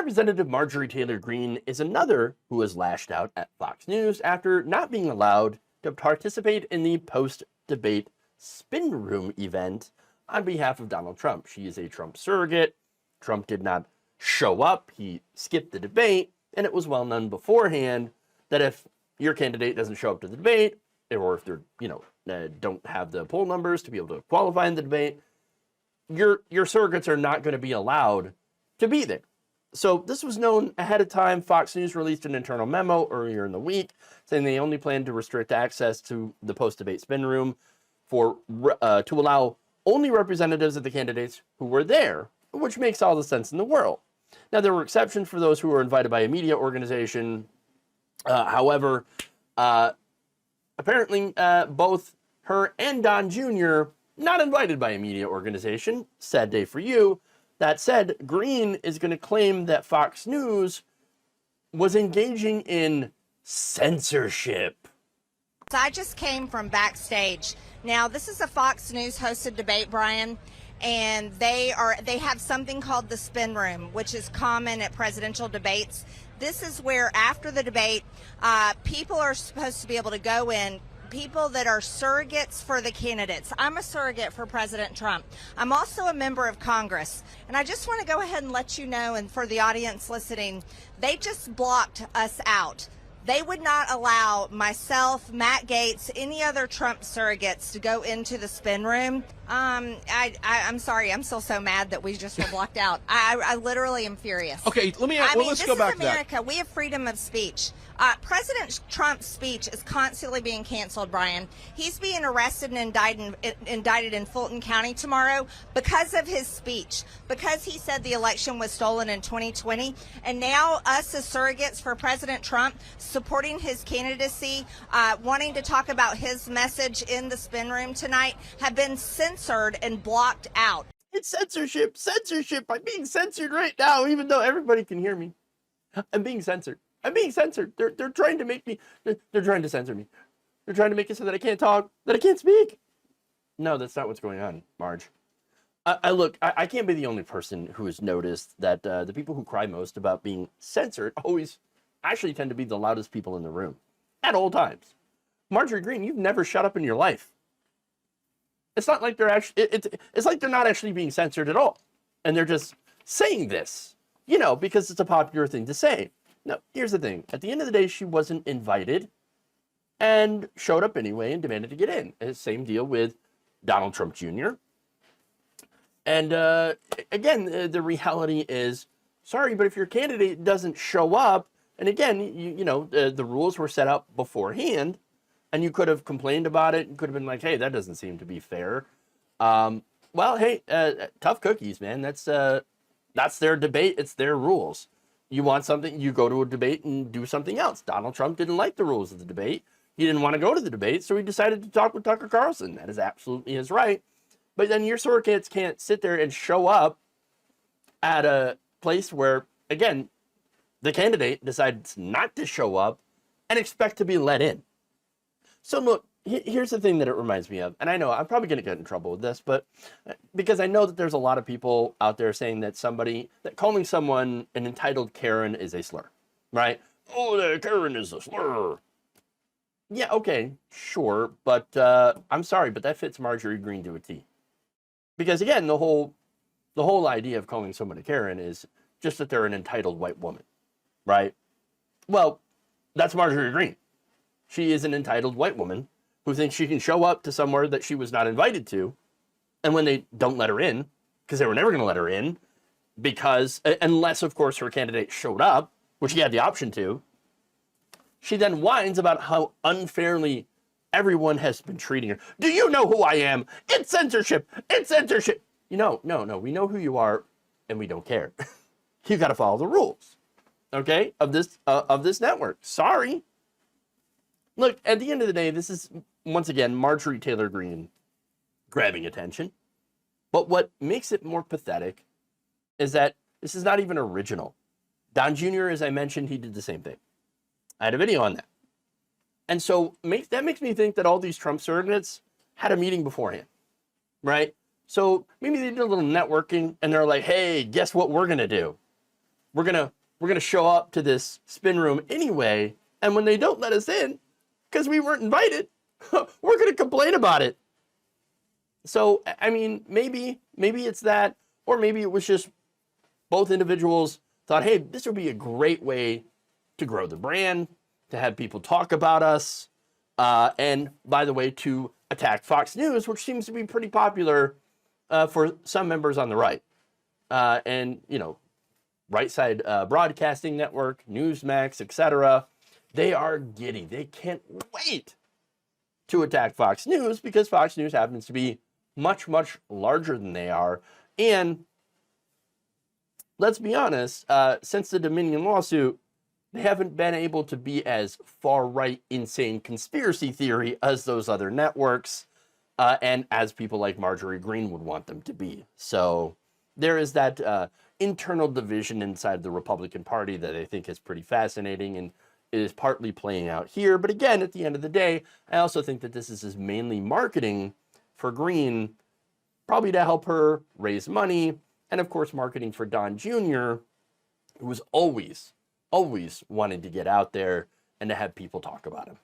Representative Marjorie Taylor Greene is another who was lashed out at Fox News after not being allowed to participate in the post-debate spin room event on behalf of Donald Trump. She is a Trump surrogate. Trump did not show up. He skipped the debate, and it was well known beforehand that if your candidate doesn't show up to the debate, or if they're, don't have the poll numbers to be able to qualify in the debate, your surrogates are not going to be allowed to be there. So this was known ahead of time. Fox News released an internal memo earlier in the week saying they only plan to restrict access to the post-debate spin room to allow only representatives of the candidates who were there, which makes all the sense in the world. Now, there were exceptions for those who were invited by a media organization. However, apparently both her and Don Jr. not invited by a media organization. Sad day for you. That said, Greene is going to claim that Fox News was engaging in censorship. I just came from backstage. Now, this is a Fox News hosted debate, Brian, and they have something called the spin room, which is common at presidential debates. This is where, after the debate, people are supposed to be able to go in, people that are surrogates for the candidates. I'm a surrogate for President Trump. I'm also a member of Congress. And I just want to go ahead and let you know, and for the audience listening, they just blocked us out. They would not allow myself, Matt Gaetz, any other Trump surrogates to go into the spin room. I'm sorry. I'm still so mad that we just were blocked out. I literally am furious. Okay, let's go back to that. This is America. We have freedom of speech. President Trump's speech is constantly being canceled, Brian. He's being arrested and indicted in Fulton County tomorrow because of his speech, because he said the election was stolen in 2020. And now us as surrogates for President Trump, supporting his candidacy, wanting to talk about his message in the spin room tonight, have been censored and blocked out. It's censorship. Censorship. I'm being censored right now, even though everybody can hear me. I'm being censored. I'm being censored. They're trying to make me, they're trying to censor me. They're trying to make it so that I can't talk, that I can't speak. No, that's not what's going on, Marge. I can't be the only person who has noticed that the people who cry most about being censored always actually tend to be the loudest people in the room at all times. Marjorie Greene, you've never shut up in your life. It's not like they're actually, it's like they're not actually being censored at all. And they're just saying this, because it's a popular thing to say. No, here's the thing. At the end of the day, she wasn't invited and showed up anyway and demanded to get in. And same deal with Donald Trump Jr. And again, the reality is, sorry, but if your candidate doesn't show up, and again, the rules were set up beforehand, and you could have complained about it. You could have been like, hey, that doesn't seem to be fair. Well, hey, tough cookies, man. That's their debate. It's their rules. You want something, you go to a debate and do something else. Donald Trump didn't like the rules of the debate. He didn't want to go to the debate, so he decided to talk with Tucker Carlson. That is absolutely his right. But then your surrogates can't sit there and show up at a place where, again, the candidate decides not to show up and expect to be let in. So look, here's the thing that it reminds me of, and I know I'm probably going to get in trouble with this, but because I know that there's a lot of people out there saying that calling someone an entitled Karen is a slur, right? Oh, the Karen is a slur. Yeah, okay, sure, but I'm sorry, but that fits Marjorie Greene to a T. Because again, the whole idea of calling someone a Karen is just that they're an entitled white woman, right? Well, that's Marjorie Greene. She is an entitled white woman who thinks she can show up to somewhere that she was not invited to, and when they don't let her in, because they were never going to let her in, unless, of course, her candidate showed up, which he had the option to, she then whines about how unfairly everyone has been treating her. Do you know who I am? It's censorship. It's censorship. No, we know who you are, and we don't care. You got to follow the rules, okay, of this network. Sorry. Look, at the end of the day, this is, once again, Marjorie Taylor Greene grabbing attention. But what makes it more pathetic is that this is not even original. Don Jr., as I mentioned, he did the same thing. I had a video on that. And so that makes me think that all these Trump surrogates had a meeting beforehand, right? So maybe they did a little networking, and they're like, hey, guess what we're going to do? we're gonna show up to this spin room anyway, and when they don't let us in because we weren't invited, we're gonna complain about it. So I mean, maybe it's that, or maybe it was just both individuals thought, hey, this would be a great way to grow the brand, to have people talk about us, and by the way, to attack Fox News, which seems to be pretty popular for some members on the right. And, you know, Right Side Broadcasting Network, Newsmax, etc. They are giddy. They can't wait to attack Fox News because Fox News happens to be much, much larger than they are. And let's be honest, since the Dominion lawsuit, they haven't been able to be as far-right, insane conspiracy theory as those other networks, and as people like Marjorie Greene would want them to be. So there is that internal division inside the Republican Party that I think is pretty fascinating, and it is partly playing out here. But again, at the end of the day, I also think that this is mainly marketing for Greene, probably to help her raise money, and of course marketing for Don Jr., who was always wanted to get out there and to have people talk about him.